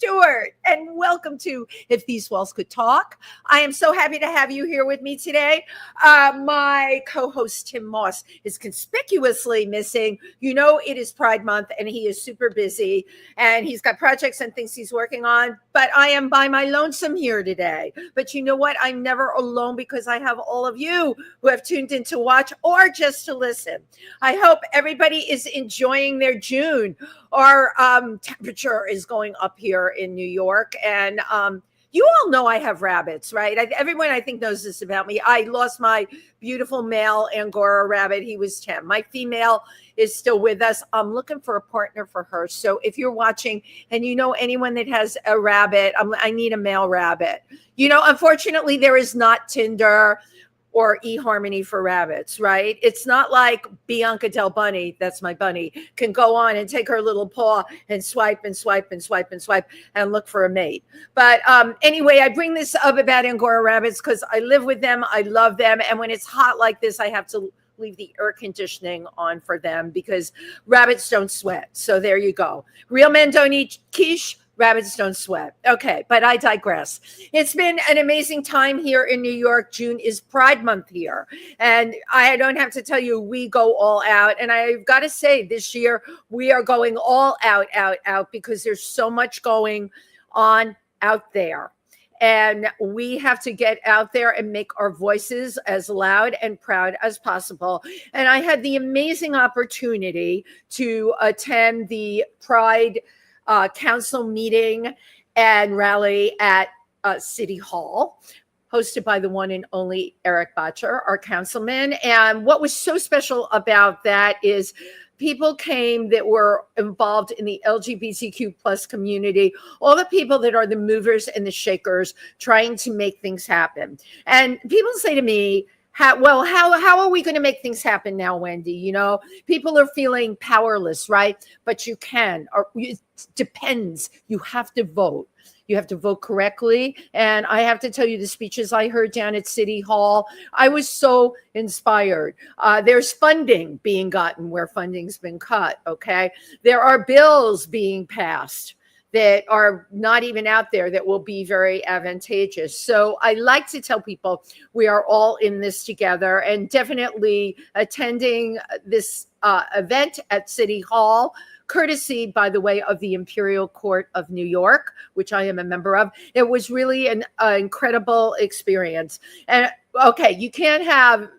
Stuart, and welcome to If These Walls Could Talk. I am so happy to have you here with me today. My co-host, Tim Moss, is conspicuously missing. You know, it is Pride Month, and he is super busy, and he's got projects and things he's working on, but I am by my lonesome here today. But you know what? I'm never alone because I have all of you who have tuned in to watch or just to listen. I hope everybody is enjoying their June. Our temperature is going up here in New York, and you all know I have rabbits, right? Everyone I think knows this about me. I lost my beautiful male Angora rabbit. He was 10. My female is still with us. I'm looking for a partner for her. So if you're watching and you know anyone that has a rabbit, I need a male rabbit. You know, unfortunately, there is not Tinder or eHarmony for rabbits, right? It's not like Bianca Del Bunny, that's my bunny, can go on and take her little paw and swipe and swipe and swipe and swipe and look for a mate. But anyway, I bring this up about Angora rabbits because I live with them, I love them, and when it's hot like this, I have to leave the air conditioning on for them because rabbits don't sweat. So there you go. Real men don't eat quiche. Rabbits don't sweat. Okay, but I digress. It's been an amazing time here in New York. June is Pride Month here. And I don't have to tell you, we go all out. And I've got to say, this year, we are going all out, because there's so much going on out there. And we have to get out there and make our voices as loud and proud as possible. And I had the amazing opportunity to attend the Pride council meeting and rally at City Hall, hosted by the one and only Eric Botcher, our councilman. And what was so special about that is people came that were involved in the LGBTQ plus community, all the people that are the movers and the shakers trying to make things happen. And people say to me, how are we going to make things happen now, Wendy? You know, people are feeling powerless, right? But you can, or it depends. You have to vote. You have to vote correctly. And I have to tell you, the speeches I heard down at City Hall, I was so inspired. There's funding being gotten where funding's been cut, okay? There are bills being passed that are not even out there that will be very advantageous. So I like to tell people we are all in this together, and definitely attending this event at City Hall, courtesy, by the way, of the Imperial Court of New York, which I am a member of. It was really an incredible experience. And okay, you can't have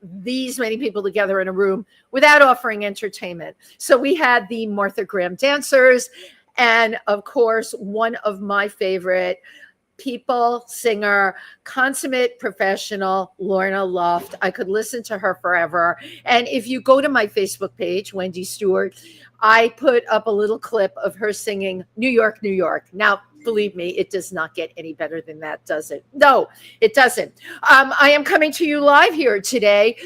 these many people together in a room without offering entertainment. So we had the Martha Graham dancers, and of course, one of my favorite people, singer, consummate professional, Lorna Luft. I could listen to her forever. And if you go to my Facebook page, Wendy Stuart, I put up a little clip of her singing New York, New York. Now, believe me, it does not get any better than that, does it? No, it doesn't. I am coming to you live here today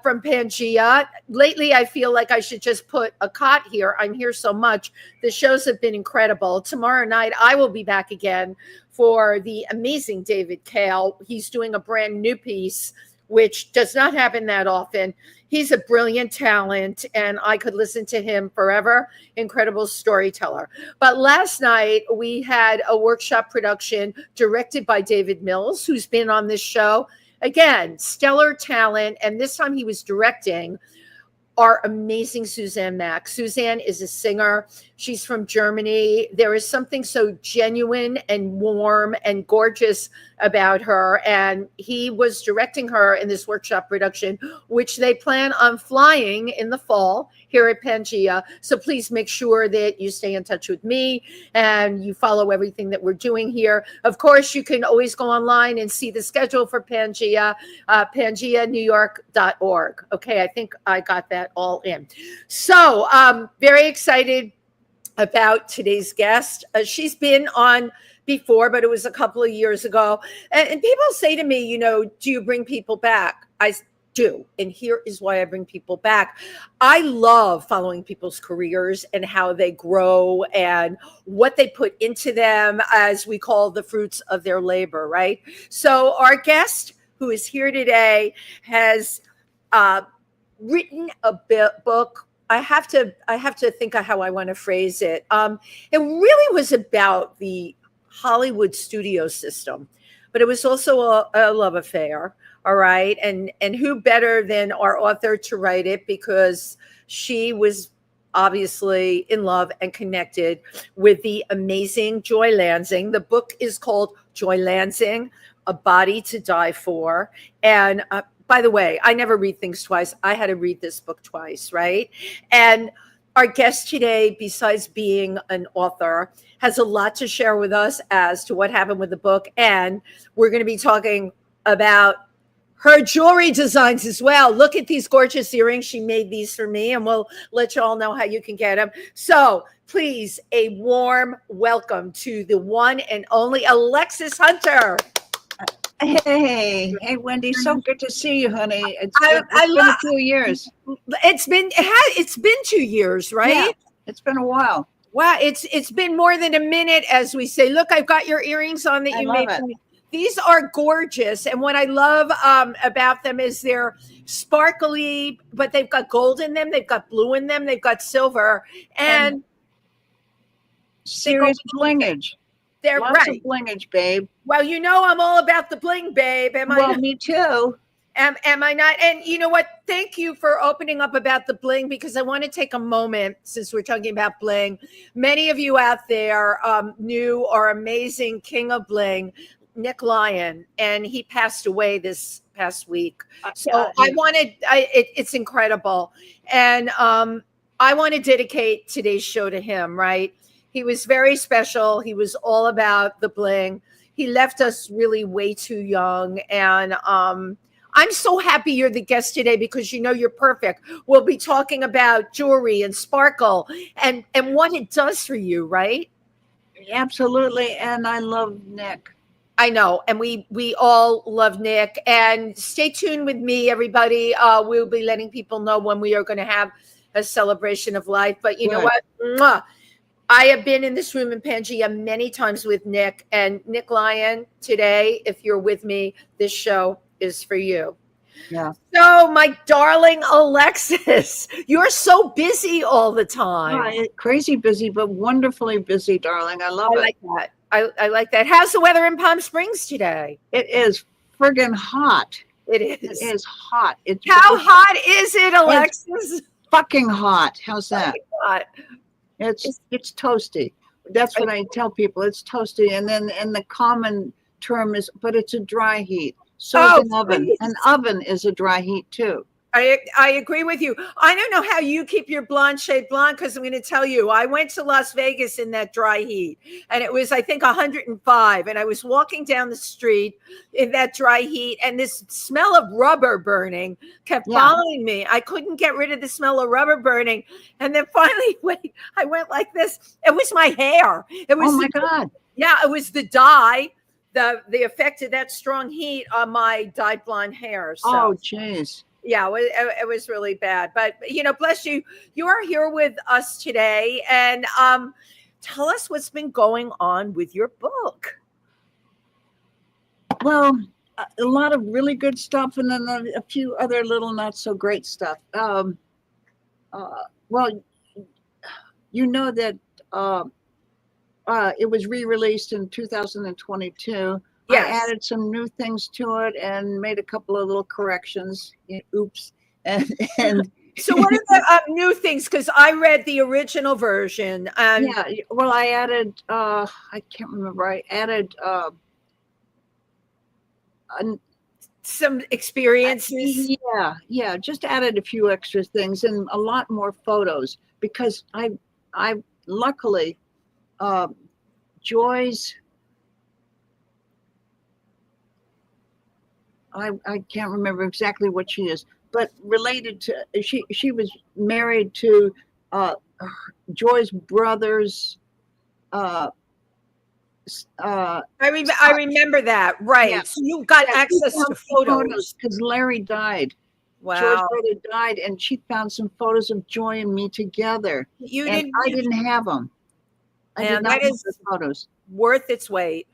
from Pangea. Lately, I feel like I should just put a cot here. I'm here so much. The shows have been incredible. Tomorrow night, I will be back again for the amazing David Kale. He's doing a brand new piece, which does not happen that often. He's a brilliant talent, and I could listen to him forever. Incredible storyteller. But last night, we had a workshop production directed by David Mills, who's been on this show. Again, stellar talent, and this time he was directing our amazing Suzanne Mack. Suzanne is a singer. She's from Germany. There is something so genuine and warm and gorgeous about her. And he was directing her in this workshop production, which they plan on flying in the fall here at Pangea. So please make sure that you stay in touch with me and you follow everything that we're doing here. Of course, you can always go online and see the schedule for Pangea, pangeanewyork.org. Okay, I think I got that all in. So very excited about today's guest. She's been on before, but it was a couple of years ago. And people say to me, you know, do you bring people back? I do. And here is why I bring people back. I love following people's careers and how they grow and what they put into them, as we call the fruits of their labor, right? So our guest who is here today has written a book. I have to think of how I want to phrase it. It really was about the Hollywood studio system, but it was also a love affair. All right. And who better than our author to write it, because she was obviously in love and connected with the amazing Joy Lansing. The book is called Joy Lansing, A Body to Die For. And by the way, I never read things twice. I had to read this book twice, right? And our guest today, besides being an author, has a lot to share with us as to what happened with the book. And we're going to be talking about her jewelry designs as well. Look at these gorgeous earrings. She made these for me, and we'll let you all know how you can get them. So please, a warm welcome to the one and only Alexis Hunter. Hey, Wendy, so good to see you, honey. It's been a few years. It's been 2 years, right? Yeah, it's been a while. Wow, it's been more than a minute, as we say. Look, I've got your earrings on that you made for me. These are gorgeous, and what I love about them is they're sparkly, but they've got gold in them, they've got blue in them, they've got silver, and serious blingage. They're lots right. of blingage, babe. Well, you know I'm all about the bling, babe. Well, me too. Am I not? And you know what? Thank you for opening up about the bling, because I want to take a moment, since we're talking about bling. Many of you out there knew our amazing king of bling, Nick Lyon, and he passed away this past week. So it's incredible. And I want to dedicate today's show to him, right? He was very special. He was all about the bling. He left us really way too young. And I'm so happy you're the guest today, because you know you're perfect. We'll be talking about jewelry and sparkle and what it does for you, right? Absolutely. And I love Nick. I know. And we all love Nick. And stay tuned with me, everybody. We'll be letting people know when we are going to have a celebration of life. But you know what? Mwah. I have been in this room in Pangea many times with Nick. And Nick Lyon, today, if you're with me, this show is for you. Yeah. So, my darling Alexis, you're so busy all the time. Crazy busy, but wonderfully busy, darling. I love it. I like that. I like that. How's the weather in Palm Springs today? It is friggin' hot. It is. It is hot. How hot is it, Alexis? It's fucking hot. How's that? Hot. It's toasty. That's what I tell people. It's toasty. And the common term is, but it's a dry heat. So is an oven. Please. An oven is a dry heat too. I agree with you. I don't know how you keep your blonde shade blonde, because I'm going to tell you, I went to Las Vegas in that dry heat, and it was, I think, 105. And I was walking down the street in that dry heat, and this smell of rubber burning kept following me. I couldn't get rid of the smell of rubber burning. And then finally, I went like this. It was my hair. It was, oh my God. Yeah, it was the dye. The effect of that strong heat on my dyed blonde hair. So. Oh, jeez. Yeah, it was really bad. But, you know, bless you. You are here with us today. And tell us what's been going on with your book. Well, a lot of really good stuff, and then a few other little not so great stuff. Well, you know that it was re-released in 2022. Yes. I added some new things to it and made a couple of little corrections. Oops. And so what are the new things? Because I read the original version. Yeah. Well, I added, I can't remember. I added some experiences. Yeah. Just added a few extra things and a lot more photos, because I luckily, Joy's, I can't remember exactly what she is, but related to, she was married to Joy's brother's. I remember that, right? Yeah. So you got access to photos because Larry died. Wow. Joy's brother died, and she found some photos of Joy and me together. I didn't have them. And that is photos worth its weight.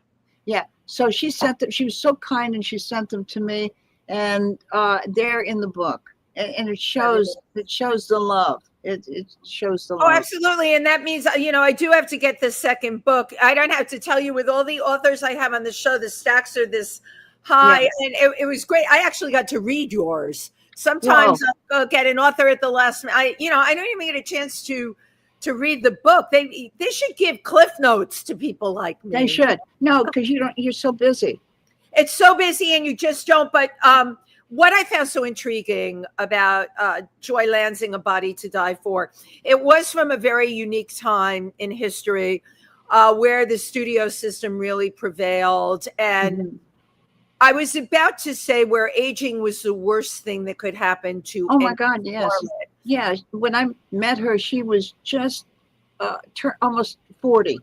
Yeah. So she sent them. She was so kind, and she sent them to me, and they're in the book, and it shows the love. It shows the Oh, light. absolutely. And that means, I do have to get the second book. I don't have to tell you, with all the authors I have on the show, the stacks are this high. Yes. And it was great. I actually got to read yours. Whoa. Sometimes I'll get an author at the last minute. I don't even get a chance to read the book. They should give cliff notes to people like me. They should. No, because you're so busy. It's so busy and you just don't. But what I found so intriguing about Joy Lansing, A Body to Die For, it was from a very unique time in history where the studio system really prevailed. And I was about to say where aging was the worst thing that could happen to. Oh my God, yes. Yeah, when I met her, she was just almost 40.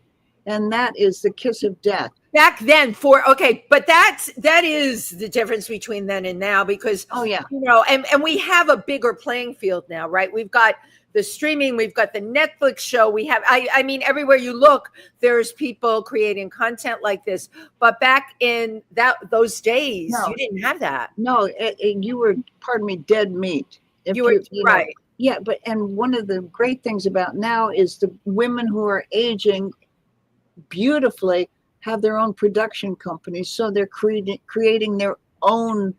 And that is the kiss of death. Back then, but that is the difference between then and now, because and we have a bigger playing field now, right? We've got the streaming, we've got the Netflix show, we have I mean everywhere you look there's people creating content like this, but back in those days you didn't have that. No, you were, pardon me, dead meat. You were right. Yeah, and one of the great things about now is the women who are aging beautifully have their own production companies, so they're creating their own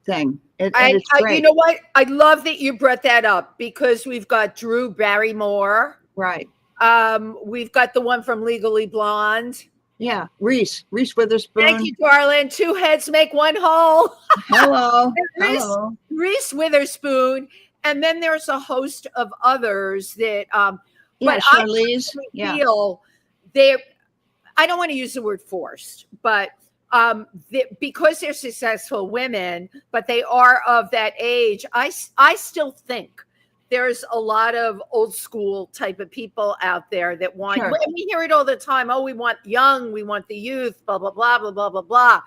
thing. And it's great. You know what? I love that you brought that up, because we've got Drew Barrymore. Right. We've got the one from Legally Blonde. Yeah, Reese Witherspoon. Thank you, darling. Two heads make one whole. Hello. Reese Witherspoon. And then there's a host of others that but Charlize. I feel I don't want to use the word forced, but because they're successful women, but they are of that age, I still think there's a lot of old school type of people out there that want, and we hear it all the time. Oh, we want young, we want the youth, blah, blah, blah, blah, blah, blah, blah.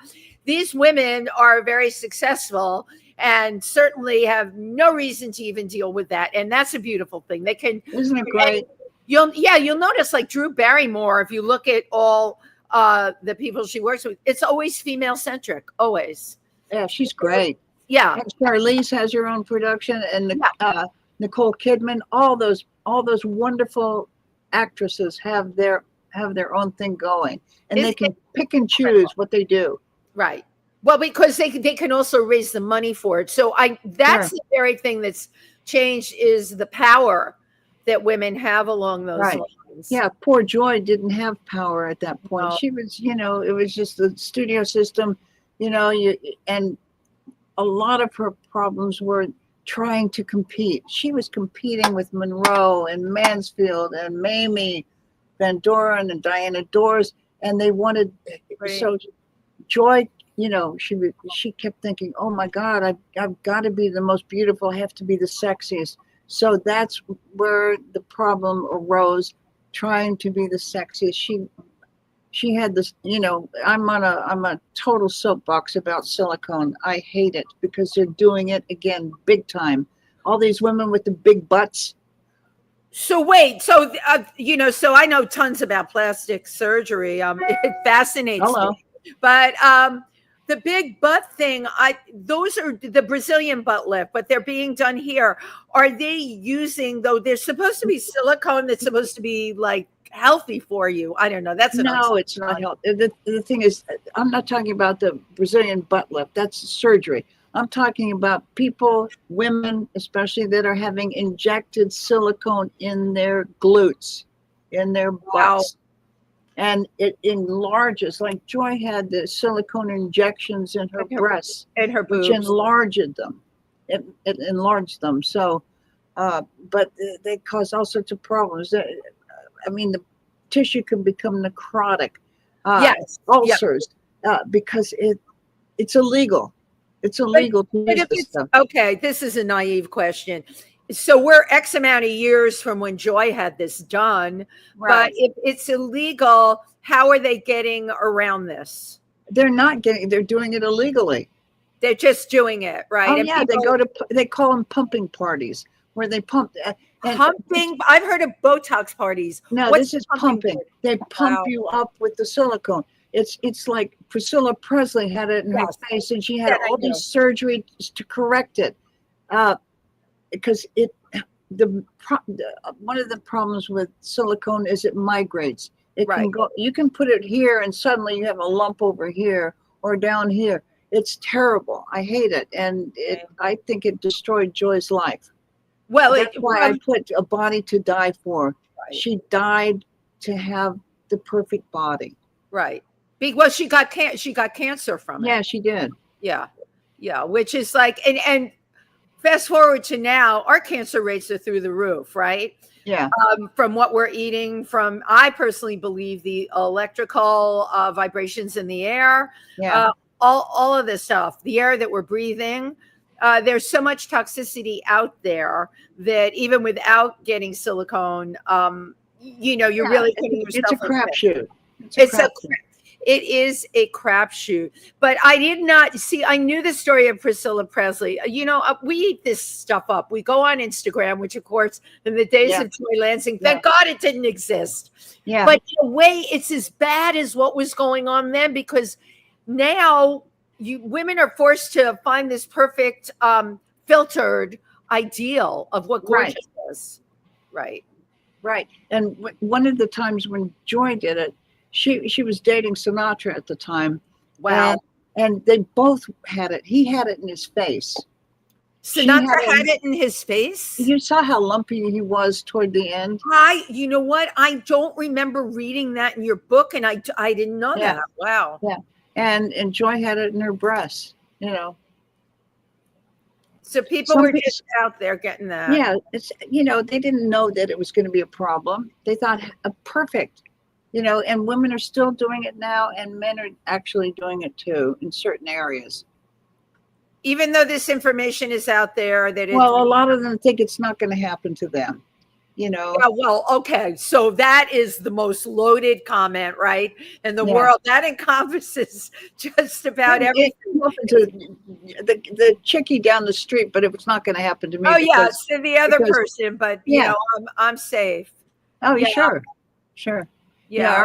These women are very successful and certainly have no reason to even deal with that. And that's a beautiful thing. They can, isn't it great? You'll notice, like Drew Barrymore, if you look at all the people she works with, it's always female centric, always. Yeah, she's great. Yeah. And Charlize has her own production, and Nicole Kidman, all those wonderful actresses have their own thing going, and they can pick and choose what they do. Right. Well, because they can also raise the money for it. So that's the very thing that's changed, is the power that women have along those lines. Yeah, poor Joy didn't have power at that point. No. She was, it was just the studio system, and a lot of her problems were trying to compete. She was competing with Monroe and Mansfield and Mamie Van Doren and Diana Dors, and they wanted, so Joy, she kept thinking, oh my God, I've got to be the most beautiful, I have to be the sexiest. So that's where the problem arose, trying to be the sexiest. She had this, I'm a total soapbox about silicone. I hate it because they're doing it again big time. All these women with the big butts. So wait, so I know tons about plastic surgery. It fascinates me. But the big butt thing, those are the Brazilian butt lift, but they're being done here. Are they using, though, there's supposed to be silicone that's supposed to be like healthy for you? I don't know. It's not healthy. The thing is, I'm not talking about the Brazilian butt lift. That's surgery. I'm talking about women especially, that are having injected silicone in their glutes, in their butts. Wow. And it enlarges, like Joy had the silicone injections in her breasts and her boobs, which enlarged them. It enlarged them. So, but they cause all sorts of problems. I mean, the tissue can become necrotic. Ulcers, because it's illegal. It's illegal to use this stuff. Okay, this is a naive question. So we're X amount of years from when Joy had this done, but if it's illegal, how are they getting around this? They're doing it illegally. They're just doing it, right? Oh, and yeah, they call them pumping parties, where they pump. Pumping? I've heard of Botox parties. No, this is pumping. They pump you up with the silicone. It's like Priscilla Presley had it in her face, and she had all these surgeries to correct it. Because one of the problems with silicone is it migrates. It Right. can go, you can put it here and suddenly you have a lump over here or down here. It's terrible. I hate it. And I think it destroyed Joy's life. Well, that's why I put A Body to Die For. Right. She died to have the perfect body. Right. Well, she got cancer from it. Yeah, she did. Yeah. Yeah. Which is like, and fast forward to now, our cancer rates are through the roof, right? Yeah. From what we're eating, from, I personally believe, the electrical vibrations in the air, Yeah. All of this stuff, the air that we're breathing. There's so much toxicity out there that even without getting silicone, you're really putting yourself. It's a crapshoot. It is a crapshoot. But I did not see. I knew the story of Priscilla Presley. We eat this stuff up. We go on Instagram, which of course, in the days of Joy Lansing, thank God it didn't exist. Yeah. But in a way, it's as bad as what was going on then, because now women are forced to find this perfect filtered ideal of what gorgeous is. Right. Right. And one of the times when Joy did it, she was dating Sinatra at the time. Wow. And they both had it. He had it in his face. Sinatra had it in his face? You saw how lumpy he was toward the end? You know what? I don't remember reading that in your book, and I didn't know that. Wow. Yeah. And Joy had it in her breasts, So people were just out there getting that. Yeah. It's, they didn't know that it was going to be a problem. They thought perfect. And women are still doing it now, and men are actually doing it too in certain areas. Even though this information is out there, that a lot of them think it's not going to happen to them. Yeah, well, okay. So that is the most loaded comment, right? In the world, that encompasses just about everything. The chickie down the street, but it's not going to happen to me. Oh, yes, to the other person, but I'm safe. Oh, yeah. Sure. Yeah.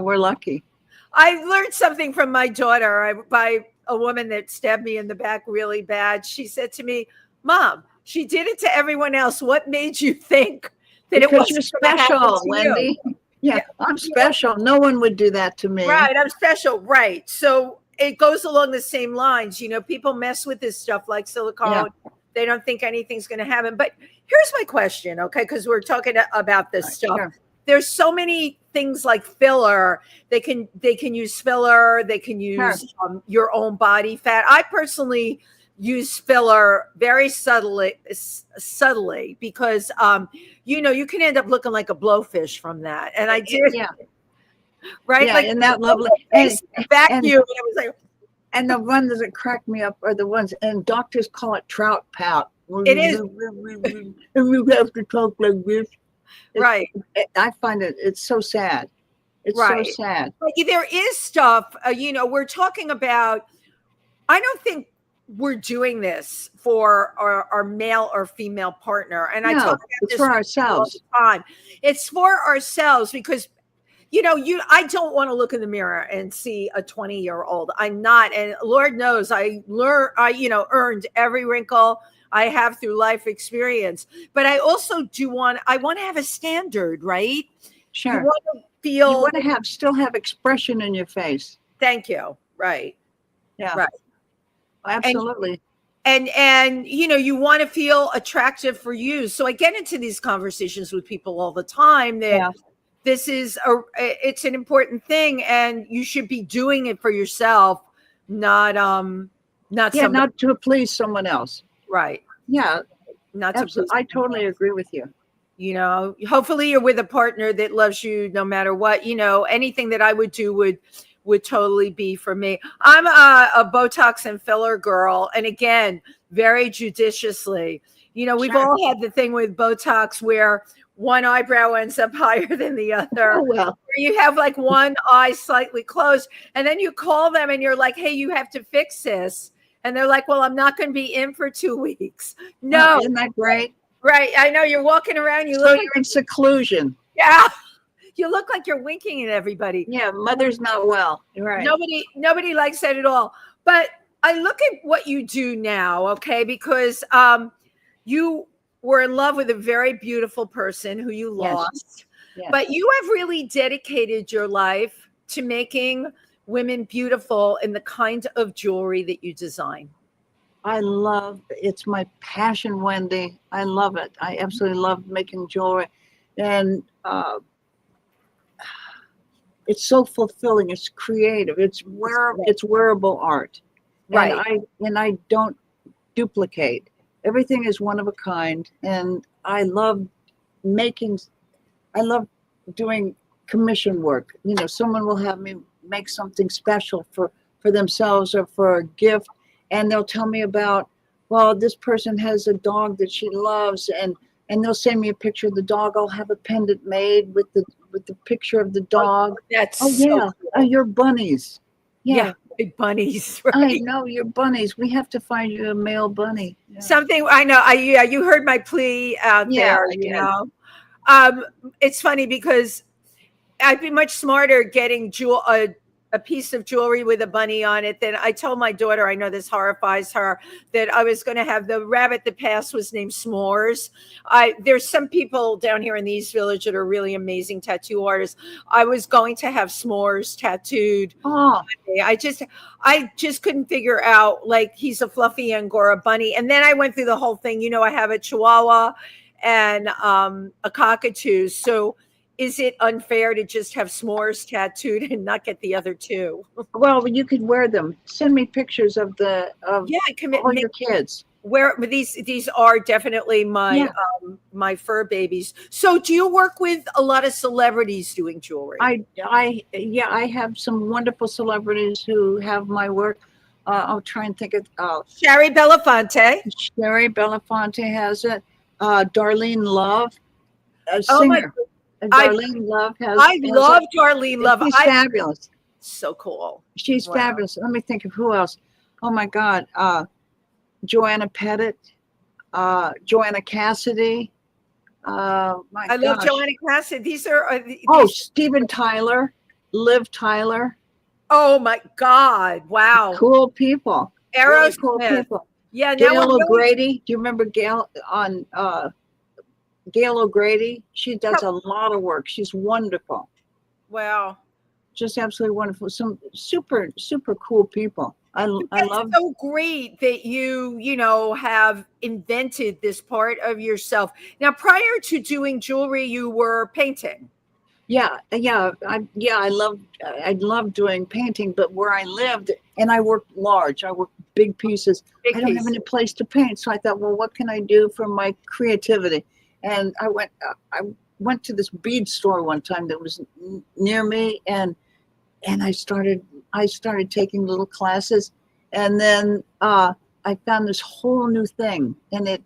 We're lucky. I learned something from my daughter by a woman that stabbed me in the back really bad. She said to me, "Mom, she did it to everyone else. What made you think that it was special, Wendy?" Yeah, I'm special. No one would do that to me. Right, I'm special. Right. So it goes along the same lines. People mess with this stuff like silicone. Yeah. They don't think anything's going to happen. But here's my question, okay? Because we're talking about this stuff. Sure. There's so many things like filler. They can use filler. They can use your own body fat. I personally use filler very subtly because you can end up looking like a blowfish from that. And I did, right? Yeah, like and that lovely vacuum. And I was like, and the ones that crack me up are the ones, and doctors call it trout pout. It is. And we have to talk like this. Right. I find it's so sad. It's so sad. But there is stuff, we're talking about. I don't think we're doing this for our male or female partner. And I talk about it's this for ourselves. all the time. It's for ourselves because, I don't want to look in the mirror and see a 20-year-old. I'm not. And Lord knows I earned every wrinkle I have through life experience. But I also I want to have a standard, right? Sure. You want to feel. You want to still have expression in your face. Thank you. Right. Yeah. Right. Absolutely. And you want to feel attractive for you. So I get into these conversations with people all the time that this is it's an important thing, and you should be doing it for yourself, not to please someone else. Right. Yeah. Not to please. I totally agree with you. Hopefully you're with a partner that loves you no matter what. Anything that I would do would totally be for me. I'm a Botox and filler girl. And again, very judiciously, we've all had the thing with Botox where one eyebrow ends up higher than the other. Oh, well. Where you have like one eye slightly closed, and then you call them and you're like, "Hey, you have to fix this." And they're like, "Well, I'm not going to be in for 2 weeks." No. Isn't that great? Right. I know, you're walking around. You're in seclusion. Yeah. You look like you're winking at everybody. Yeah. Mother's not well. Right. Nobody likes that at all. But I look at what you do now, okay? Because you were in love with a very beautiful person who you Yes. lost, Yes. but you have really dedicated your life to making women beautiful in the kind of jewelry that you design. It's my passion, Wendy. I love it. I absolutely love making jewelry. And it's so fulfilling. It's creative. It's wearable art. Right. And I don't duplicate. Everything is one of a kind. And I love doing commission work. You know, someone will have me make something special for themselves or for a gift. And they'll tell me about, well, this person has a dog that she loves, and they'll send me a picture of the dog. I'll have a pendant made with the picture of the dog. That's yeah, cool. Your bunnies. Yeah, big bunnies. Right? I know, your bunnies. We have to find you a male bunny. Yeah. Something I know. You heard my plea out there. You know, it's funny because I'd be much smarter getting a piece of jewelry with a bunny on it than I told my daughter. I know this horrifies her, that I was going to have the rabbit that passed was named S'mores. There's some people down here in the East Village that are really amazing tattoo artists. I was going to have S'mores tattooed. Oh. I just couldn't figure out, like, he's a fluffy Angora bunny. And then I went through the whole thing. You know, I have a Chihuahua and a cockatoo. So is it unfair to just have S'mores tattooed and not get the other two? Well, you could wear them. Send me pictures of all your kids. Where these are definitely my my fur babies. So do you work with a lot of celebrities doing jewelry? I have some wonderful celebrities who have my work. I'll try and think of Sherry Belafonte. Sherry Belafonte has it. Darlene Love, a Oh singer. Darlene Love has. I love Darlene Love. She's fabulous. So cool. She's fabulous. Let me think of who else. Oh my God. Joanna Pettit, Joanna Cassidy. I love Joanna Cassidy. These are Steven Tyler, Liv Tyler. Oh my God! Wow, cool people. Really cool people. Yeah, Gail O'Grady. Do you remember Gail on Gail O'Grady? She does a lot of work. She's wonderful. Wow, just absolutely wonderful. Some super cool people. I love. So great that you have invented this part of yourself. Now, prior to doing jewelry, you were painting. I love doing painting, but where I lived, and I worked large. I worked big pieces. I don't have any place to paint, so I thought, well, what can I do for my creativity? And I went to this bead store one time that was near me, and I started taking little classes, and then I found this whole new thing, and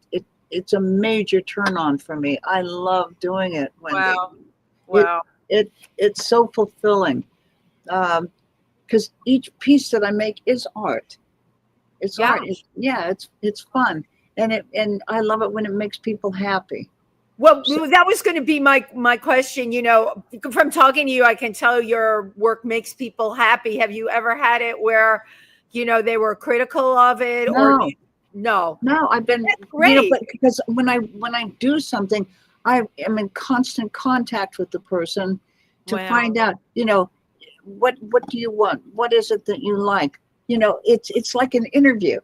it's a major turn on for me. I love doing it, Wendy. Wow. It's so fulfilling, because each piece that I make is art. It's art. It's fun, and I love it when it makes people happy. Well, that was going to be my question. From talking to you, I can tell your work makes people happy. Have you ever had it where, they were critical of it? No, I've been great. Because when I do something, I am in constant contact with the person to find out, what do you want? What is it that you like? It's like an interview.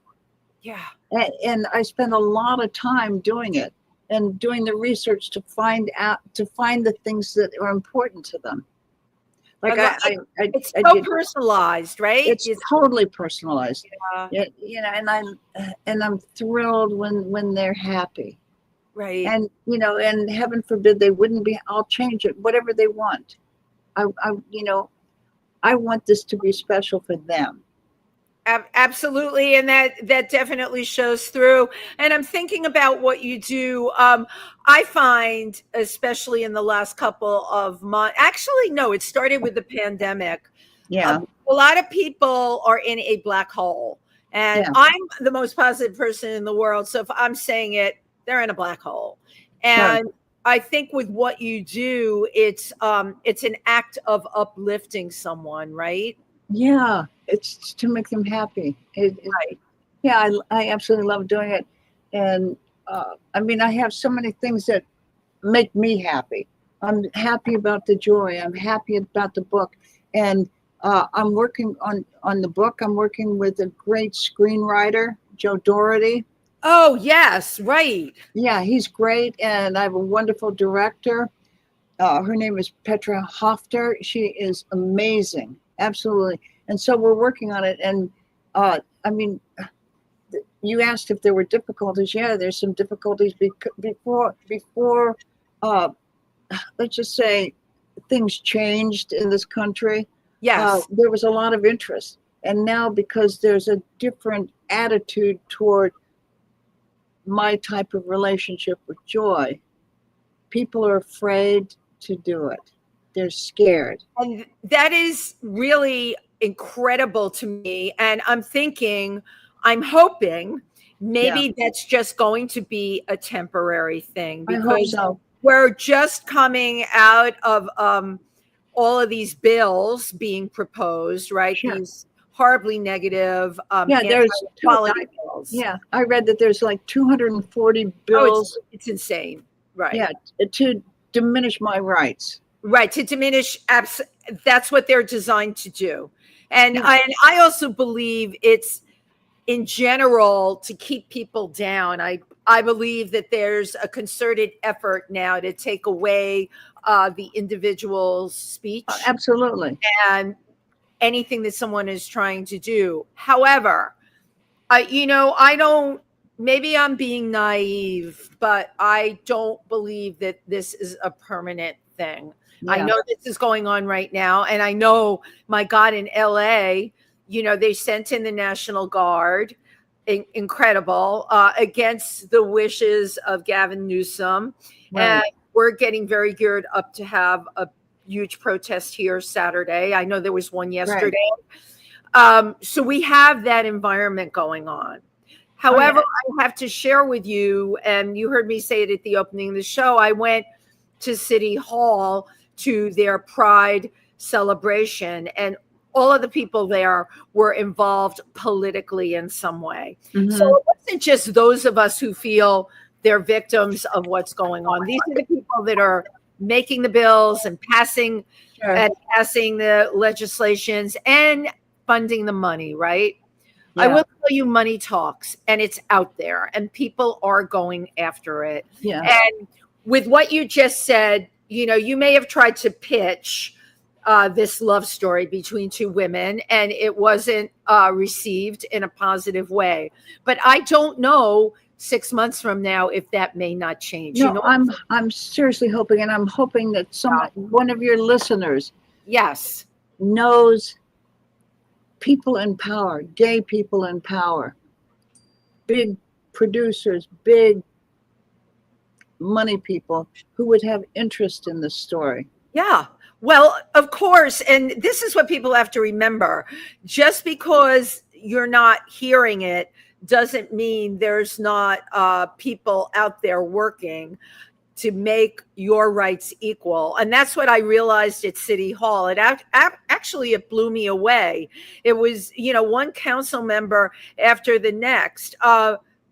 Yeah. And I spend a lot of time doing it and doing the research to find the things that are important to them. Like it's so personalized, right? It's totally personalized. Yeah. And I'm thrilled when they're happy. Right. And and heaven forbid they wouldn't be, I'll change it, whatever they want. I want this to be special for them. Absolutely. And that definitely shows through. And I'm thinking about what you do. I find, especially in the last couple of months, actually, no, it started with the pandemic. Yeah. A lot of people are in a black hole, and I'm the most positive person in the world. So if I'm saying it, they're in a black hole. And I think with what you do, it's an act of uplifting someone, right? Yeah, it's to make them happy. Right. Yeah, I absolutely love doing it. And I mean, I have so many things that make me happy. I'm happy about the joy. I'm happy about the book. And I'm working on the book. I'm working with a great screenwriter, Joe Doherty. Oh, yes, right. Yeah, he's great. And I have a wonderful director. Her name is Petra Hofter. She is amazing. Absolutely. And so we're working on it. And I mean, you asked if there were difficulties. Yeah, there's some difficulties before let's just say things changed in this country. Yes. There was a lot of interest. And now because there's a different attitude toward my type of relationship with joy, people are afraid to do it. They're scared. And that is really incredible to me. And I'm hoping maybe that's just going to be a temporary thing, I hope because so. we're just coming out of all of these bills being proposed, right? Sure. These horribly negative there's quality bills. Yeah, I read that there's like 240 bills. Oh, it's insane. Right. Yeah, to diminish my rights. Right, to diminish. That's what they're designed to do. And I also believe it's in general to keep people down. I believe that there's a concerted effort now to take away the individual's speech. Absolutely. And anything that someone is trying to do. However, I don't, maybe I'm being naive, but I don't believe that this is a permanent thing. Yeah. I know this is going on right now. And I know, my God, in LA, they sent in the National Guard, incredible, against the wishes of Gavin Newsom. Right. And we're getting very geared up to have a huge protest here Saturday. I know there was one yesterday. Right. So we have that environment going on. However, I have to share with you, and you heard me say it at the opening of the show, I went to City Hall to their Pride celebration, and all of the people there were involved politically in some way. Mm-hmm. So it wasn't just those of us who feel they're victims of what's going on. These are the people that are making the bills and passing the legislations and funding the money, right? Yeah. I will tell you, money talks, and it's out there, and people are going after it. Yeah. And with what you just said, you may have tried to pitch this love story between two women, and it wasn't received in a positive way. But I don't know 6 months from now if that may not change. No, I'm seriously hoping, and I'm hoping that one of your listeners, knows people in power, gay people in power, big producers, big money people who would have interest in this story. Yeah. Well, of course. And this is what people have to remember. Just because you're not hearing it doesn't mean there's not people out there working to make your rights equal. And that's what I realized at City Hall. It actually, it blew me away. It was, one council member after the next,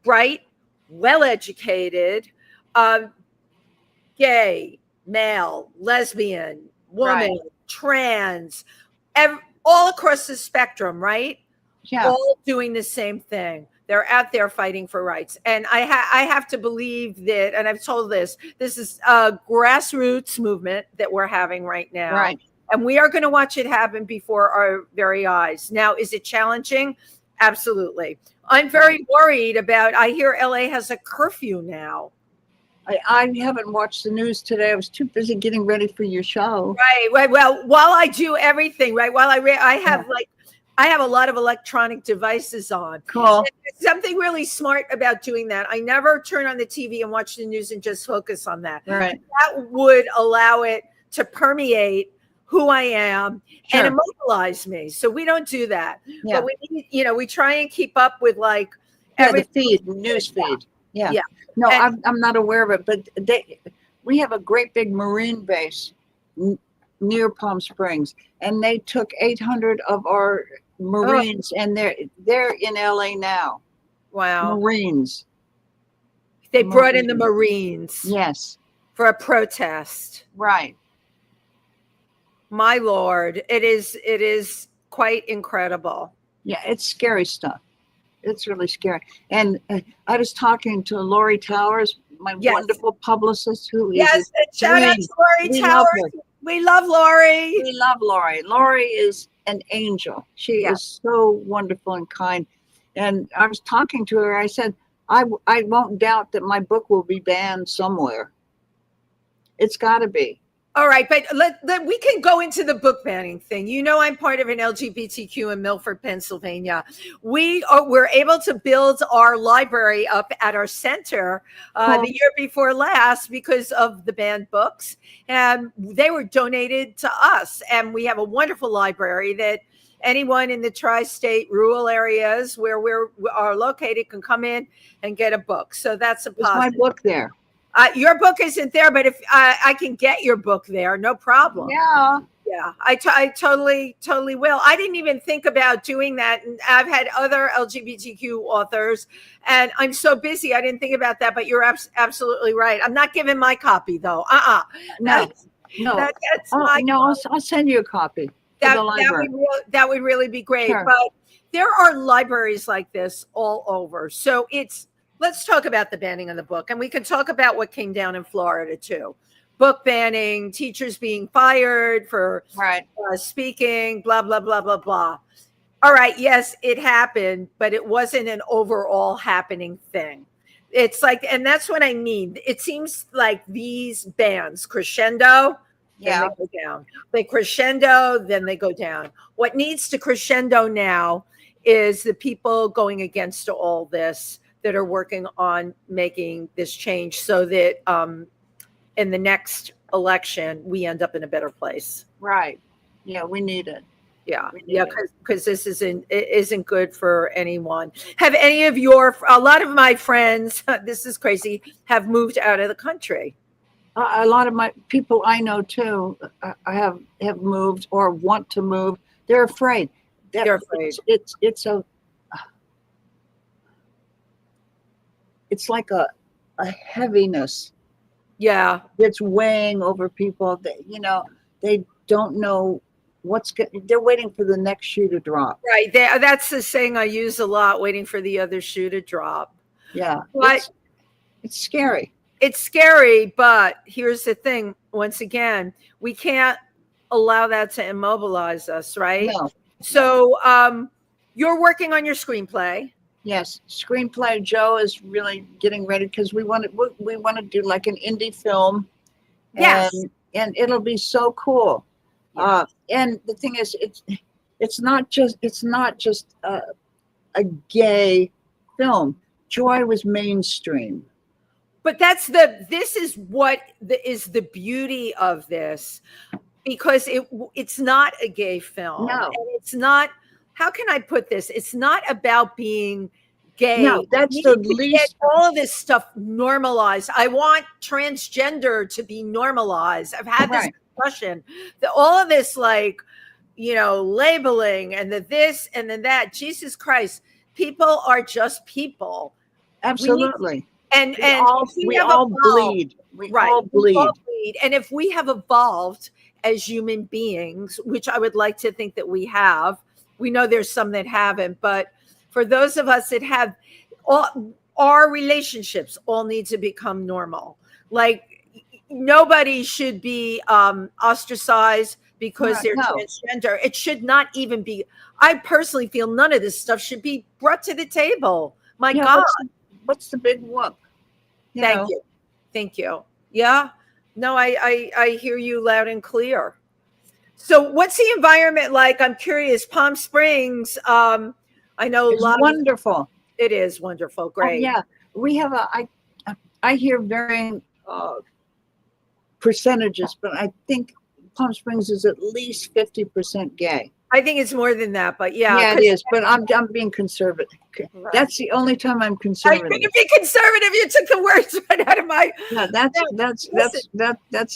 bright, well-educated, gay, male, lesbian, woman, trans, all across the spectrum, right? Yeah. All doing the same thing. They're out there fighting for rights. And I have to believe that, and I've told this is a grassroots movement that we're having right now. Right. And we are going to watch it happen before our very eyes. Now, is it challenging? Absolutely. I'm very worried about, I hear LA has a curfew now. I haven't watched the news today. I was too busy getting ready for your show. Right. Well, while I do everything, right, while I have a lot of electronic devices on. Cool. There's something really smart about doing that. I never turn on the TV and watch the news and just focus on that. Right. That would allow it to permeate who I am and immobilize me. So we don't do that. Yeah. But we try and keep up with the news feed. Yeah. Yeah. No, I'm not aware of it, but we have a great big Marine base near Palm Springs, and they took 800 of our Marines, and they're in LA now. Wow. Marines. They brought in the Marines. Yes. For a protest. Right. My Lord, it is quite incredible. Yeah, it's scary stuff. It's really scary. And I was talking to Lori Towers, my wonderful publicist, who is shout out to Lori Towers. We love Lori. We love Lori. Lori is an angel. She is so wonderful and kind. And I was talking to her. I said, I won't doubt that my book will be banned somewhere. It's got to be. All right, but we can go into the book banning thing. You know, I'm part of an LGBTQ in Milford, Pennsylvania. We're able to build our library up at our center the year before last because of the banned books, and they were donated to us. And we have a wonderful library that anyone in the tri-state rural areas where we are located can come in and get a book. So that's a positive. There's my book there. Your book isn't there, but if I can get your book there, no problem. Yeah. Yeah, I totally will. I didn't even think about doing that. And I've had other LGBTQ authors, and I'm so busy. I didn't think about that, but you're absolutely right. I'm not giving my copy, though. No. That's my copy. I'll send you a copy. That would really be great. Sure. But there are libraries like this all over. So let's talk about the banning of the book, and we can talk about what came down in Florida too. Book banning, teachers being fired for speaking, blah, blah, blah, blah, blah. All right. Yes, it happened, but it wasn't an overall happening thing. It's like, and that's what I mean. It seems like these bans crescendo, then they go down. They crescendo, then they go down. What needs to crescendo now is the people going against all this that are working on making this change so that in the next election, we end up in a better place. Right. Yeah, we need it. Yeah. Because this isn't good for anyone. Have any of a lot of my friends, this is crazy, have moved out of the country. A lot of my people I know too have moved or want to move. They're afraid. They're afraid. It's like a heaviness. Yeah. It's weighing over people. They don't know they're waiting for the next shoe to drop. Right. That's the saying I use a lot, waiting for the other shoe to drop. Yeah. But it's scary. It's scary, but here's the thing. Once again, we can't allow that to immobilize us, right? No. So you're working on your screenplay. Yes, screenplay. Joe is really getting ready because we want to do like an indie film. Yes, and it'll be so cool. Yeah. And the thing is, it's not just a gay film. Joy was mainstream. But this is what is the beauty of this, because it's not a gay film. No, and it's not. How can I put this? It's not about being gay. No, that's the least. All of this stuff normalized. I want transgender to be normalized. I've had this discussion. All of this, labeling and this and then that. Jesus Christ, people are just people. Absolutely. And we all bleed. We all bleed. And if we have evolved as human beings, which I would like to think that we have. We know there's some that haven't, but for those of us that have, our relationships all need to become normal. Like nobody should be ostracized because they're transgender. It should not even be. I personally feel none of this stuff should be brought to the table. My God. What's the big whoop? Thank you. Yeah. No, I hear you loud and clear. So what's the environment like? I'm curious. Palm Springs, I know it's wonderful. It is wonderful. Great. Yeah. We have I hear varying percentages, but I think Palm Springs is at least 50% gay. I think it's more than that, but yeah. Yeah, it is. But I'm being conservative. Right. That's the only time I'm conservative. Are you going to be conservative? You took the words right out of my. Yeah, that's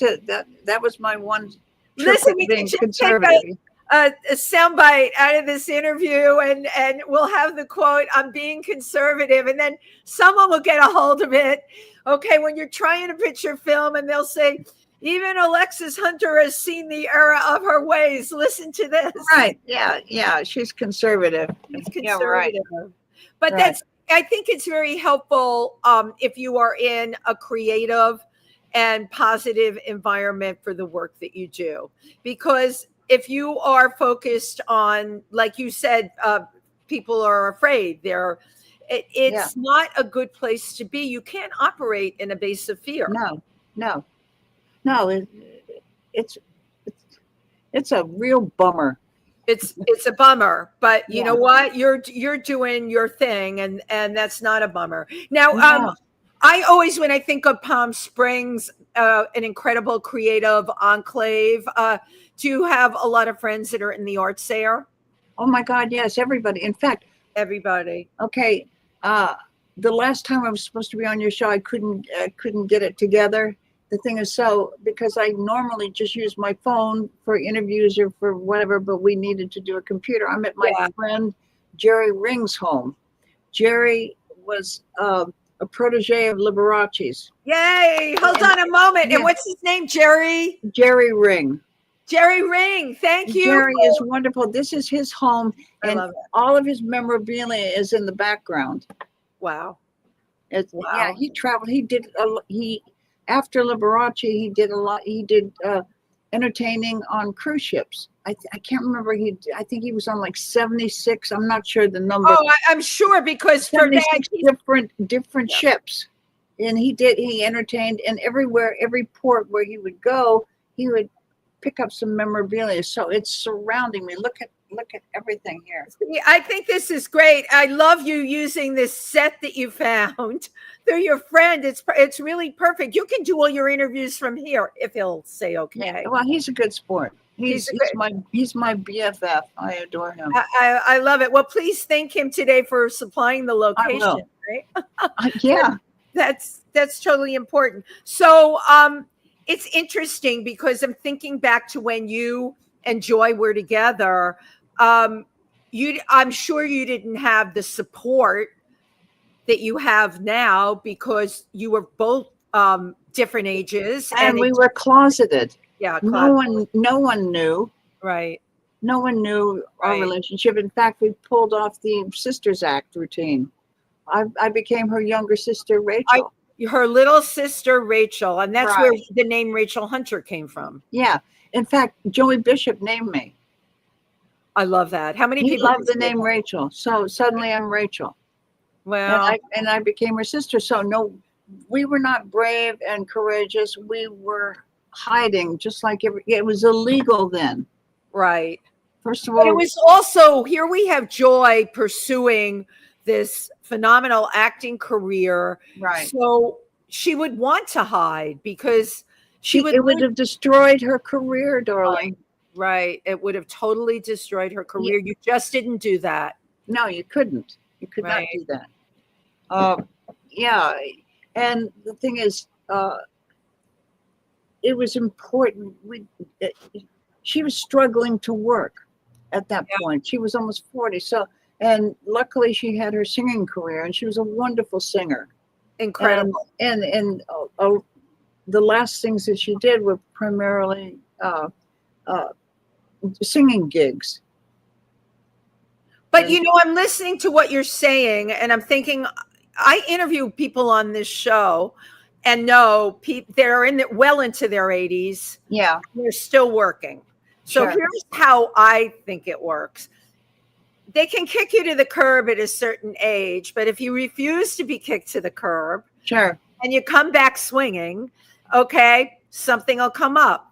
it. That was my one. Listen, we can just take a soundbite out of this interview, and we'll have the quote, "I'm being conservative," and then someone will get a hold of it. Okay, when you're trying to pitch your film, and they'll say, "Even Alexis Hunter has seen the error of her ways. Listen to this." Right. Yeah. She's conservative. It's conservative. Yeah, right. But I think it's very helpful if you are in a creative and positive environment for the work that you do. Because if you are focused on, like you said, people are afraid. It's not a good place to be. You can't operate in a base of fear. No. It's a real bummer. It's a bummer, but you know what? You're doing your thing, and that's not a bummer. Now, I always, when I think of Palm Springs, an incredible creative enclave, do you have a lot of friends that are in the arts there? Oh my God, yes, everybody. In fact, everybody. Okay, the last time I was supposed to be on your show, I couldn't get it together. The thing is, because I normally just use my phone for interviews or for whatever, but we needed to do a computer. I'm at my friend Jerry Ring's home. Jerry was a protege of Liberace's. Yay! Hold on a moment. Yeah. And what's his name? Jerry Ring. Jerry Ring. Thank you. Jerry is wonderful. This is his home, and all of his memorabilia is in the background. Wow. Yeah, he traveled. After Liberace, he did a lot. He did entertaining on cruise ships. I can't remember. I think he was on like 76. I'm not sure the number. Oh, I'm sure, because for that, different ships, and he entertained, and every port where he would go, he would pick up some memorabilia. So it's surrounding me. Look at everything here. I think this is great. I love you using this set that you found through your friend. It's really perfect. You can do all your interviews from here if he'll say okay. Yeah, well, he's a good sport. He's my BFF. I adore him. I love it. Well, please thank him today for supplying the location. Right? Yeah. That's totally important. So it's interesting because I'm thinking back to when you and Joy were together. I'm sure you didn't have the support that you have now because you were both different ages, and we were closeted. Yeah, closeted. No one knew. Right. No one knew our relationship. In fact, we pulled off the Sisters Act routine. I became her younger sister, Rachel. Her little sister, Rachel, and that's where the name Rachel Hunter came from. Yeah. In fact, Joey Bishop named me. I love that. How many people love the name Rachel? So suddenly I'm Rachel. Well, and I became her sister. So no, we were not brave and courageous. We were hiding, just like it was illegal then. Right. First of all, but it was also, here we have Joy pursuing this phenomenal acting career. Right. So she would want to hide because it would have destroyed her career, darling. Right. It would have totally destroyed her career. Yeah. You just didn't do that. No, you couldn't. You could not do that. Yeah. And the thing is, it was important. She was struggling to work at that point. She was almost 40. So, and luckily she had her singing career, and she was a wonderful singer. Incredible. And the last things that she did were primarily singing gigs. But I'm listening to what you're saying, and I'm thinking, I interview people on this show and know people that are well into their 80s. Yeah. They're still working. So here's how I think it works. They can kick you to the curb at a certain age, but if you refuse to be kicked to the curb, and you come back swinging, something will come up.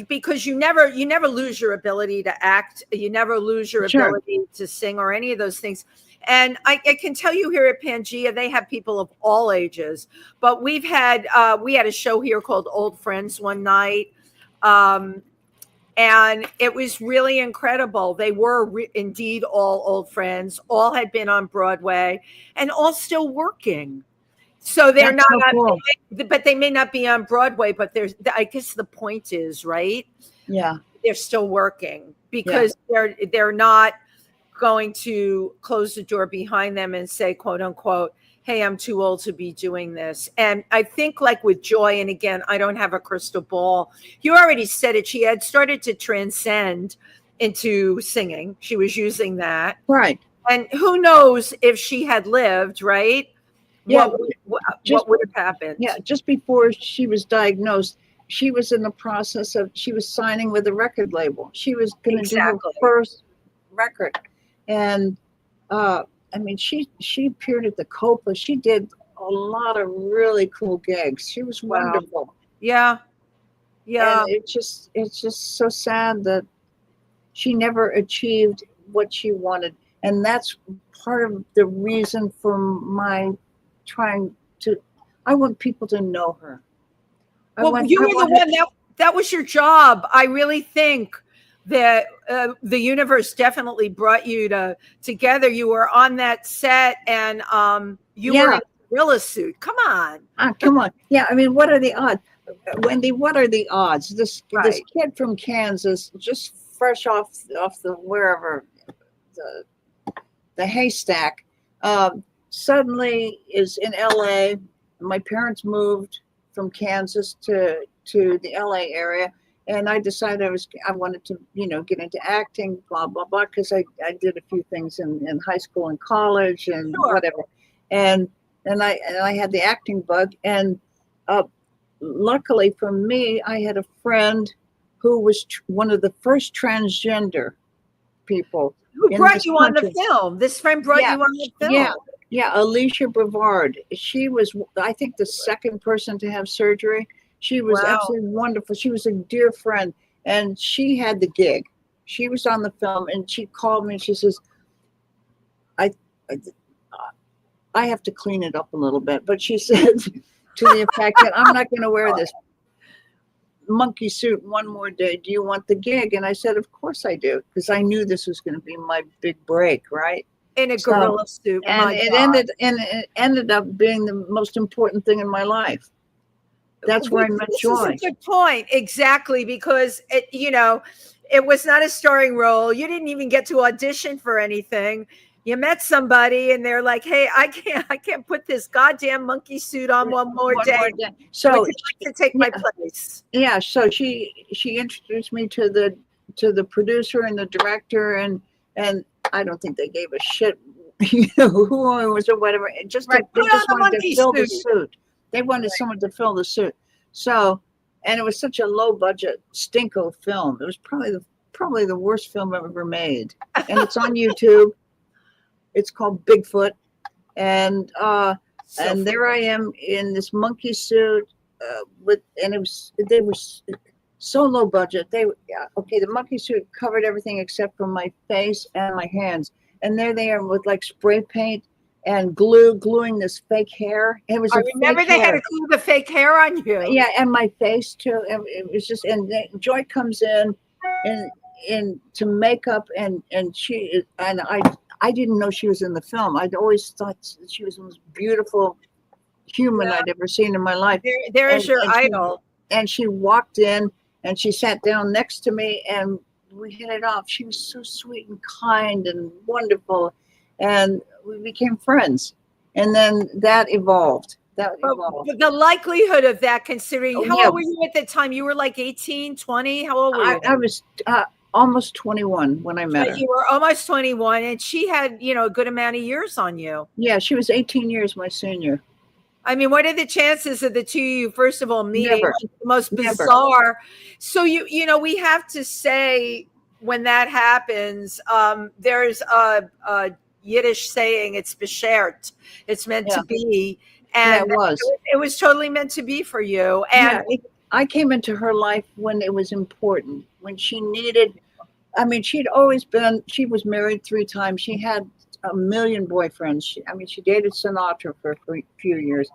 Because you never lose your ability to act, you never lose your ability to sing or any of those things. And I can tell you here at Pangea, they have people of all ages. But we had a show here called Old Friends one night, and it was really incredible. They were indeed all old friends, all had been on Broadway, and all still working. So they're not, but they may not be on Broadway, but I guess the point is, right? Yeah. they're still working because they're not going to close the door behind them and say, quote unquote, hey, I'm too old to be doing this. And I think like with Joy, and again, I don't have a crystal ball. You already said it. She had started to transcend into singing. She was using that. Right. And who knows if she had lived, right? Yeah. What would have happened? Yeah. Just before she was diagnosed, she was in the process of, she was signing with a record label. She was going to do her first record. And, I mean, she appeared at the Copa. She did a lot of really cool gigs. She was wonderful. Yeah. Yeah. And it's just so sad that she never achieved what she wanted. And that's part of the reason for my trying to, I want people to know her. You were the one that was your job. I really think that the universe definitely brought you together. You were on that set, and you were in a gorilla suit. Come on. Come on. Yeah, I mean, what are the odds? Wendy, what are the odds? This kid from Kansas, just fresh off the wherever, the haystack, suddenly is in LA. My parents moved from Kansas to the LA area. And I decided I wanted to, get into acting, blah, blah, blah, because I did a few things in high school and college and whatever. And I had the acting bug. And luckily for me, I had a friend who was one of the first transgender people. Who brought you on the film? This friend brought you on the film? Yeah, Alicia Brevard. She was, I think, the second person to have surgery. She was absolutely wonderful. She was a dear friend, and she had the gig. She was on the film, and she called me and she says, I have to clean it up a little bit. But she said to the effect that I'm not going to wear this monkey suit one more day. Do you want the gig? And I said, of course I do, because I knew this was going to be my big break, right? In a gorilla suit. And it ended up being the most important thing in my life. That's where I met Joy. This is a good point. Exactly. Because it was not a starring role. You didn't even get to audition for anything. You met somebody and they're like, hey, I can't put this goddamn monkey suit on one more day. So would you like to take my place? Yeah. So she introduced me to the producer and the director, and I don't think they gave a shit, who I was or whatever. They just wanted to fill the suit. They wanted someone to fill the suit. So, and it was such a low budget stinko film. It was probably the worst film I've ever made. And it's on YouTube. It's called Bigfoot. And there I am in this monkey suit they were so low budget. The monkey suit covered everything except for my face and my hands. And there they are with like spray paint and gluing this fake hair. It was. I remember they had to glue the fake hair on you. Yeah, and my face too. And it was just. And Joy comes in to makeup, and I didn't know she was in the film. I'd always thought she was the most beautiful human I'd ever seen in my life. There is your idol. And she walked in and she sat down next to me, and we hit it off. She was so sweet and kind and wonderful. And we became friends. And then that evolved. But the likelihood of that, considering how old were you at the time? You were like 18, 20? How old were you? I was almost 21 when I met her. You were almost 21, and she had, a good amount of years on you. Yeah, she was 18 years my senior. I mean, what are the chances of the two of you, first of all, meeting? Never. The most bizarre. Never. So we have to say when that happens, there's a Yiddish saying, it's beschert. It's meant to be. And it was totally meant to be for you. And I came into her life when it was important, when she needed, she was married 3 times. She had a million boyfriends. She dated Sinatra for a few years,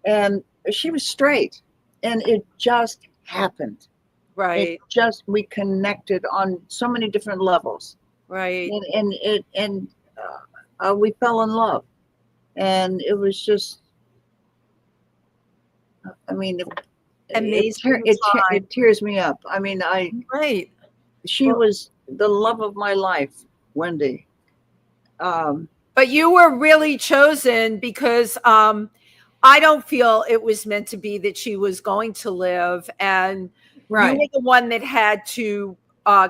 and she was straight, and it just happened. Right. We connected on so many different levels. Right. And we fell in love, and it was just, amazing. It tears me up. Right. she was the love of my life, Wendy. But you were really chosen because I don't feel it was meant to be that she was going to live, and Right. you were the one that had to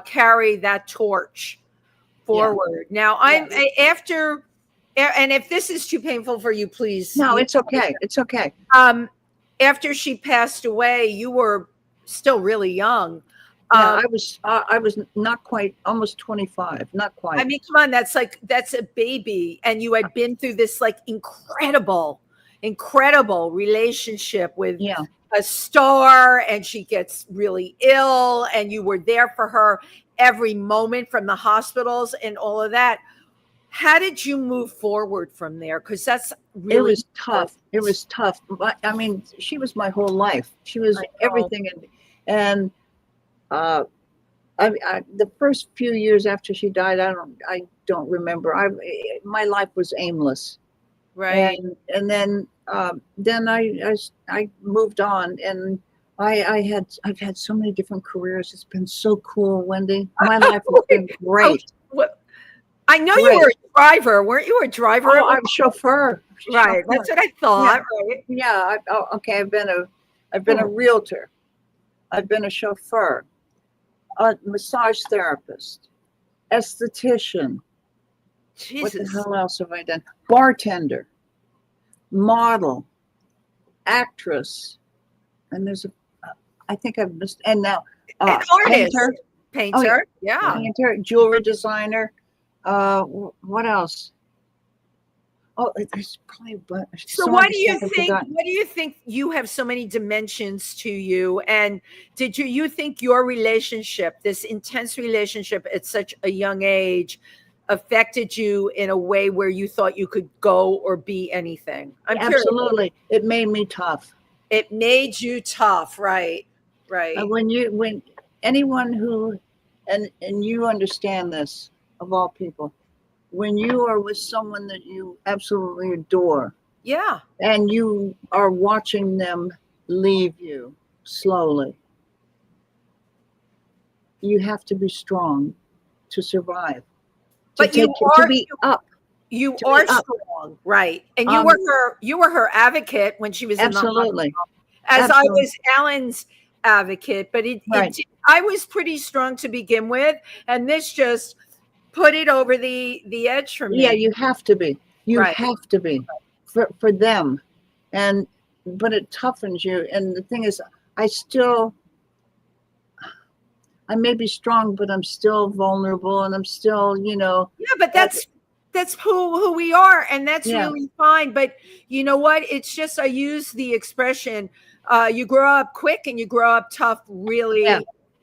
carry that torch forward. Now, I'm after, and if this is too painful for you, please. No, it's okay. It's okay. After she passed away, you were still really young. Yeah, I was not quite, almost 25, not quite. I mean, come on, that's a baby, and you had been through this like incredible relationship with a star, and she gets really ill, and you were there for her every moment from the hospitals and all of that. How did you move forward from there? Because that's really, it was tough. It was tough. But I mean, she was my whole life. She was everything. And the first few years after she died, I don't remember. My life was aimless. Right. And then I moved on, and I've had so many different careers. It's been so cool, Wendy. My life has been great. I know you were a driver. Weren't you a driver? Oh, I'm chauffeur. Right. That's what I thought. Yeah. Right. Yeah. Okay. I've been a realtor. I've been a chauffeur, a massage therapist, esthetician. Jesus. What the hell else have I done? Bartender, model, actress, and I think I've missed, and now an artist, painter, painter, jewelry designer. What else? Oh, there's probably. So what do you think? What do you think? You have so many dimensions to you, and did you think your relationship, this intense relationship at such a young age, affected you in a way where you thought you could go or be anything? Absolutely, it made me tough. It made you tough, right? Right. When anyone who, and you understand this, of all people, when you are with someone that you absolutely adore, and you are watching them leave you slowly, you have to be strong to survive. But to be up. You are strong, right? And you were her advocate when she was absolutely in the hospital, as I was Alan's advocate. But I was pretty strong to begin with, and this just put it over the edge for me. Yeah, you have to be. You have to be for them, but it toughens you. And the thing is, I may be strong, but I'm still vulnerable, and I'm still, Yeah, but that's who we are, and that's really fine. But you know what? It's just, I use the expression, you grow up quick and you grow up tough really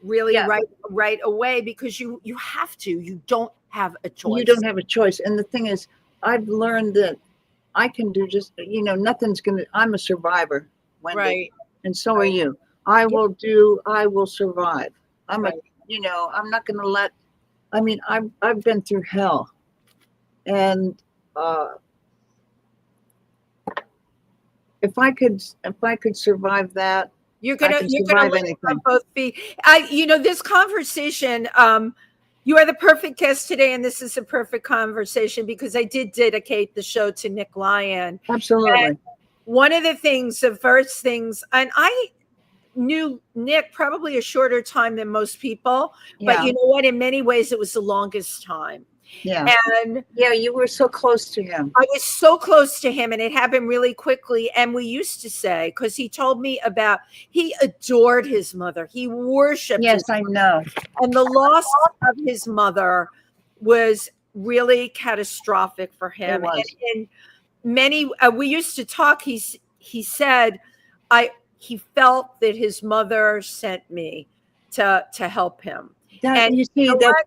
right away, because you have to. You don't have a choice. You don't have a choice. And the thing is, I've learned that I can do just, I'm a survivor, Wendy. Right. And so are you. I will survive. I'm not going to let, I've been through hell. And if I could survive that, you're gonna both be. This conversation. You are the perfect guest today, and this is a perfect conversation because I did dedicate the show to Nick Lyon. Absolutely. And one of the first things, and I knew Nick probably a shorter time than most people, but you know what? In many ways, it was the longest time. Yeah. And you were so close to him. I was so close to him, and it happened really quickly. And we used to say, because he told me he adored his mother. He worshiped. Yes, I know. And the loss of his mother was really catastrophic for him. It was. And many, we used to talk. He said, he felt that his mother sent me to help him. That's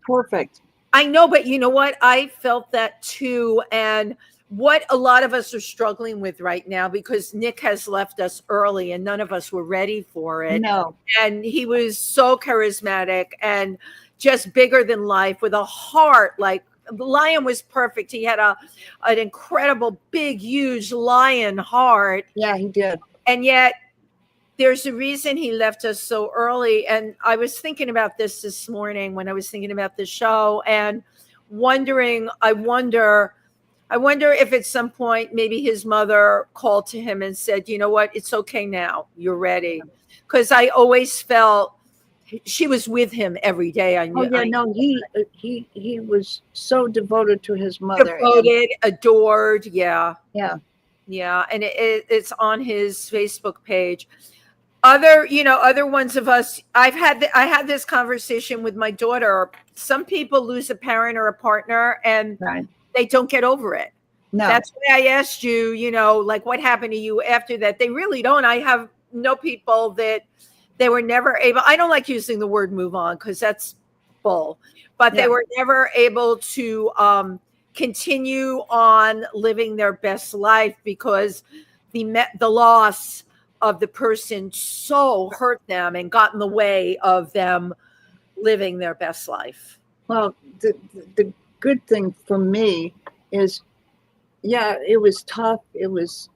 perfect. I know, but you know what? I felt that too. And what a lot of us are struggling with right now, because Nick has left us early and none of us were ready for it. No. And he was so charismatic and just bigger than life, with a heart. Like, the lion was perfect. He had an incredible, big, huge lion heart. Yeah, he did. And yet there's a reason he left us so early. And I was thinking about this morning when I was thinking about the show, and I wonder if at some point maybe his mother called to him and said, you know what, it's okay now, you're ready. Because I always felt she was with him every day. I knew. Oh yeah, no, he was so devoted to his mother. Devoted, adored, yeah. Yeah. Yeah, and it's on his Facebook page. Other ones of us, I had this conversation with my daughter. Some people lose a parent or a partner and they don't get over it. No. That's why I asked you, like what happened to you after that. They really don't. I have no people that they were never able. I don't like using the word move on because that's bull, but they were never able to continue on living their best life because the loss of the person so hurt them and got in the way of them living their best life. Well, the good thing for me is, it was tough. It was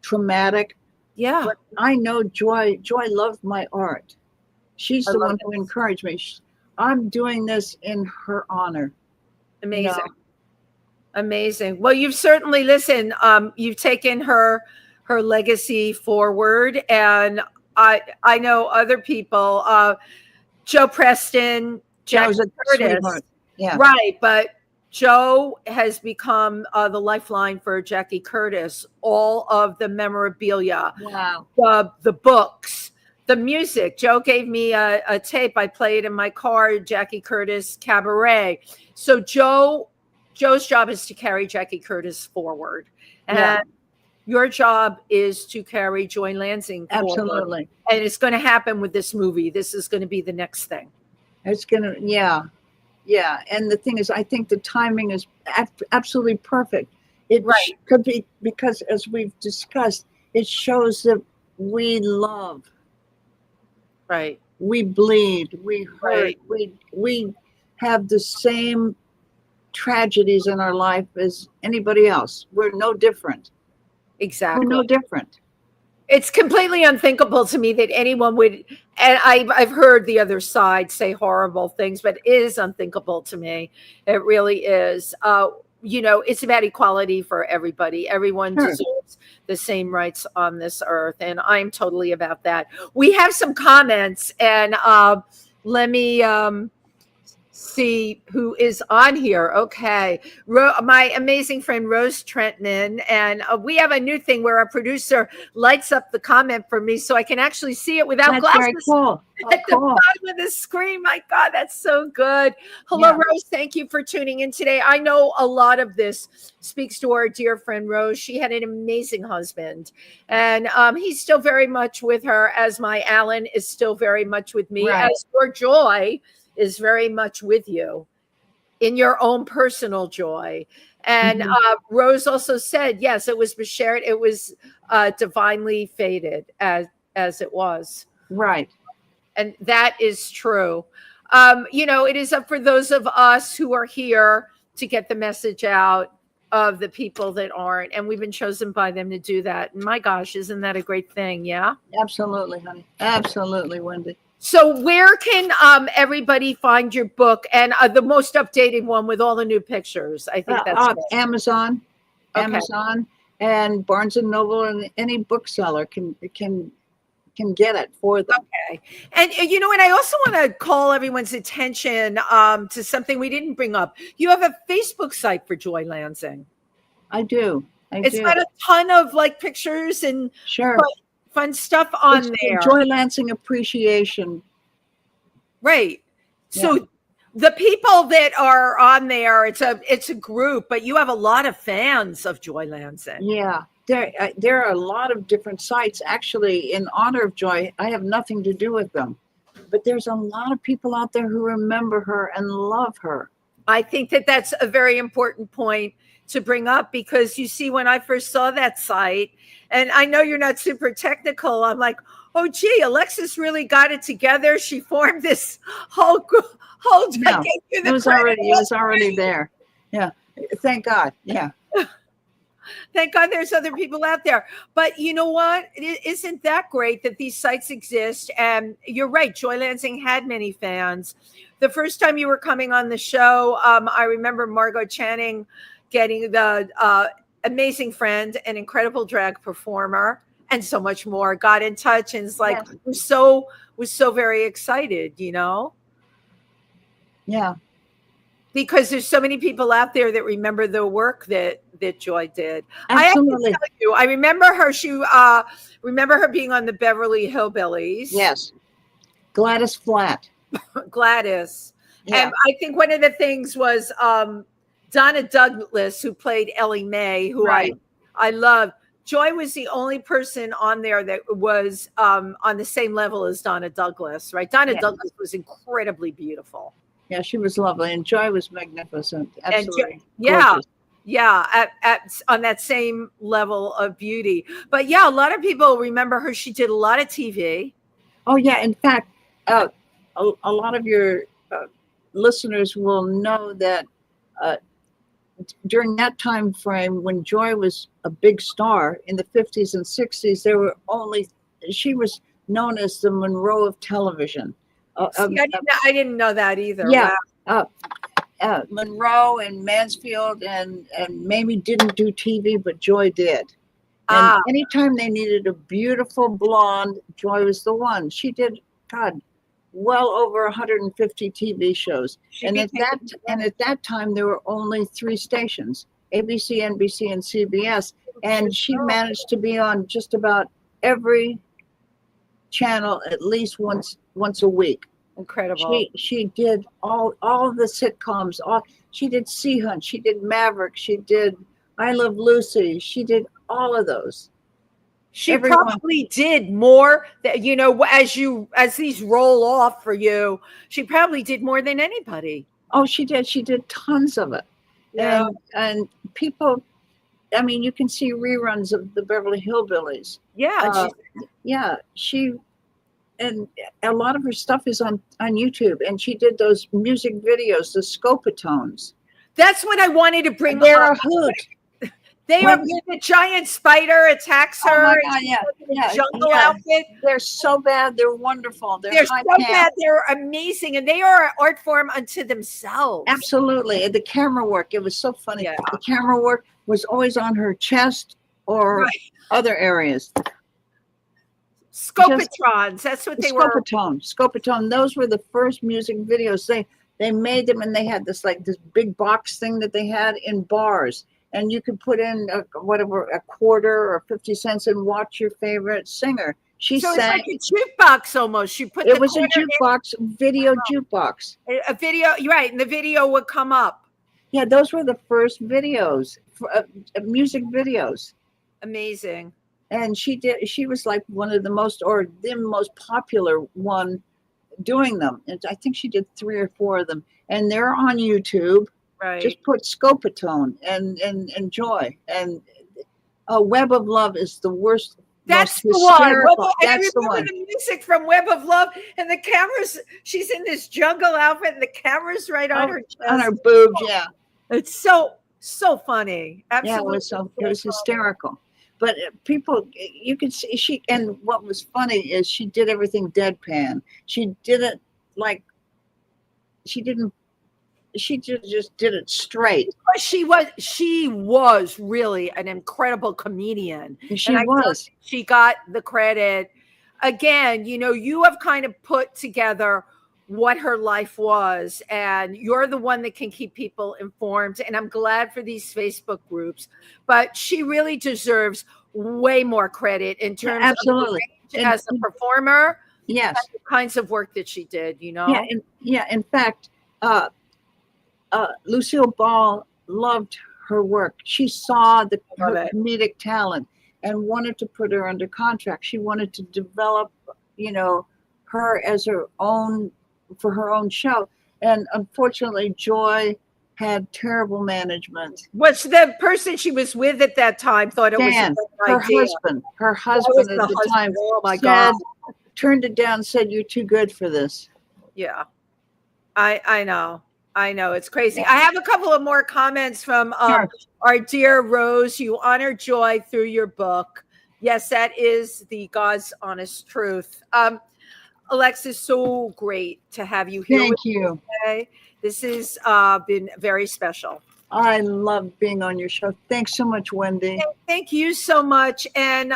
traumatic. Yeah. But I know Joy loved my art. She's the one who encouraged me. I'm doing this in her honor. Amazing. Amazing. Well, you've certainly you've taken her legacy forward, and I know other people, Joe Preston, Jackie Curtis. Yeah. Right, but Joe has become the lifeline for Jackie Curtis. All of the memorabilia, the books, the music. Joe gave me a tape. I play it in my car, Jackie Curtis Cabaret. So Joe's job is to carry Jackie Curtis forward. And your job is to carry Joy Lansing forward. Absolutely. And it's going to happen with this movie. This is going to be the next thing. It's going to, yeah. And the thing is, I think the timing is absolutely perfect. It could be because, as we've discussed, it shows that we love. Right. We bleed. We hurt. We have the same tragedies in our life as anybody else. We're no different. Exactly. We're no different. It's completely unthinkable to me that anyone would, and I've heard the other side say horrible things, but it is unthinkable to me. It really is. It's about equality for everybody. Everyone deserves the same rights on this earth, and I'm totally about that. We have some comments, and let me see who is on here. Okay. My amazing friend Rose Trentman, and we have a new thing where our producer lights up the comment for me so I can actually see it without glasses. Very cool. At the bottom of the screen. My God, that's so good. Hello, Rose. Thank you for tuning in today. I know a lot of this speaks to our dear friend Rose. She had an amazing husband, and he's still very much with her, as my Alan is still very much with me, as your Joy is very much with you in your own personal joy. And Rose also said, yes, it was Bashert. It was divinely fated as it was. Right. And that is true. It is up for those of us who are here to get the message out of the people that aren't. And we've been chosen by them to do that. And my gosh, isn't that a great thing? Yeah. Absolutely, honey. Absolutely, Wendy. So where can everybody find your book, and the most updated one with all the new pictures? I think that's Amazon, and Barnes and Noble, and any bookseller can get it for them. Okay. And and I also want to call everyone's attention to something we didn't bring up. You have a Facebook site for Joy Lansing. I do. It's got a ton of pictures and fun stuff on there. Joy Lansing Appreciation. Right. So the people that are on there, it's a group, but you have a lot of fans of Joy Lansing. Yeah. There are a lot of different sites actually in honor of Joy. I have nothing to do with them, but there's a lot of people out there who remember her and love her. I think that that's a very important point to bring up, because you see, when I first saw that site, and I know you're not super technical, I'm like, oh gee, Alexis really got it together. She formed this whole it was already there. Yeah. Thank God. Yeah. Thank God there's other people out there. But you know what? Isn't that great that these sites exist? And you're right. Joy Lansing had many fans. The first time you were coming on the show, I remember Margot Channing getting the amazing friend, an incredible drag performer, and so much more, got in touch and was so very excited, Yeah. Because there's so many people out there that remember the work that Joy did. Absolutely. I remember her. Remember her being on the Beverly Hillbillies. Yes. Gladys Flatt. Gladys. Yeah. And I think one of the things was Donna Douglas, who played Ellie Mae, who I loved. Joy was the only person on there that was on the same level as Donna Douglas, right? Donna Douglas was incredibly beautiful. Yeah, she was lovely, and Joy was magnificent. Absolutely. On that same level of beauty. But yeah, a lot of people remember her. She did a lot of TV. Oh yeah, in fact, a lot of your listeners will know that during that time frame when Joy was a big star in the 50s and 60s, she was known as the Monroe of television. I didn't know that either. Yeah. Wow. Monroe and Mansfield and Mamie didn't do TV, but Joy did. And anytime they needed a beautiful blonde, Joy was the one. She did, well over 150 TV shows. And at that time, there were only 3 stations, ABC, NBC, and CBS. And she managed to be on just about every channel at least once a week. Incredible. She did all of the sitcoms. She did Sea Hunt. She did Maverick. She did I Love Lucy. She did all of those. She probably did more that, as these roll off for you, she probably did more than anybody. Oh, she did. She did tons of it. Yeah. And people, I mean, you can see reruns of the Beverly Hillbillies. Yeah. And a lot of her stuff is on YouTube, and she did those music videos, the Scopatones. That's what I wanted to bring They're a hoot. They are the giant spider attacks her. Oh my God, jungle outfit. They're so bad. They're wonderful. They're so bad. They're amazing, and they are an art form unto themselves. Absolutely. And the camera work, it was so funny. Yeah. The camera work was always on her chest or other areas. Scopatrons. That's what they were. Scopatone. Those were the first music videos. They made them, and they had this big box thing that they had in bars. And you could put in a quarter or 50 cents and watch your favorite singer. It's like a jukebox almost. It was a jukebox, video jukebox. A video, you're right, and the video would come up. Yeah, those were the first videos, music videos. Amazing. And she was like one of the most popular one doing them. And I think she did 3 or 4 of them. And they're on YouTube. Right. Just put Scopatone and Joy. And Web of Love is the worst. That's the one. That's the one. The music from Web of Love, and the cameras. She's in this jungle outfit, and the camera's right on her chest. On her boobs. Yeah. It's so funny. Absolutely. Yeah, it was hysterical. But people, you could see and what was funny is she did everything deadpan. She didn't she just did it straight. She was really an incredible comedian. She got the credit. Again, you have kind of put together what her life was, and you're the one that can keep people informed. And I'm glad for these Facebook groups, but she really deserves way more credit in terms absolutely of as a performer. Yes, the kinds of work that she did. In fact, Lucille Ball loved her work. She saw her comedic talent and wanted to put her under contract. She wanted to develop, her as her own for her own show. And unfortunately, Joy had terrible management. What's the person she was with at that time thought it was a good idea. Her husband at the time. Oh my God! Turned it down. Said, "You're too good for this." Yeah, I know. I know, it's crazy. I have a couple of more comments from Sure. our dear Rose. You honor joy through your book. Yes, that is the God's honest truth. Alexis, so great to have you here Thank with me you. today. This has been very special. I love being on your show. Thanks so much, Wendy. Thank you so much. And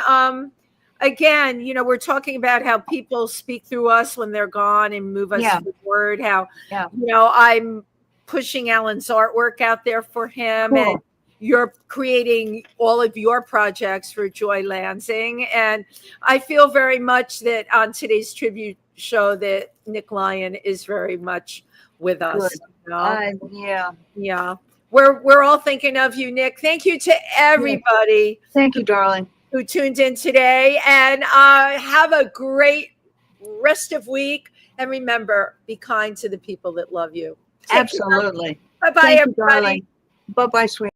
again, you know, we're talking about how people speak through us when they're gone and move us forward. How, you know, I'm pushing Alan's artwork out there for him, Cool. and you're creating all of your projects for Joy Lansing. And I feel very much that on today's tribute show that Nick Lyon is very much with us. Good. You know? Yeah. We're all thinking of you, Nick. Thank you to everybody. Thank you, darling. Who tuned in today, and have a great rest of week. And remember, be kind to the people that love you. Absolutely. Bye-bye, everybody. Bye-bye, sweetie.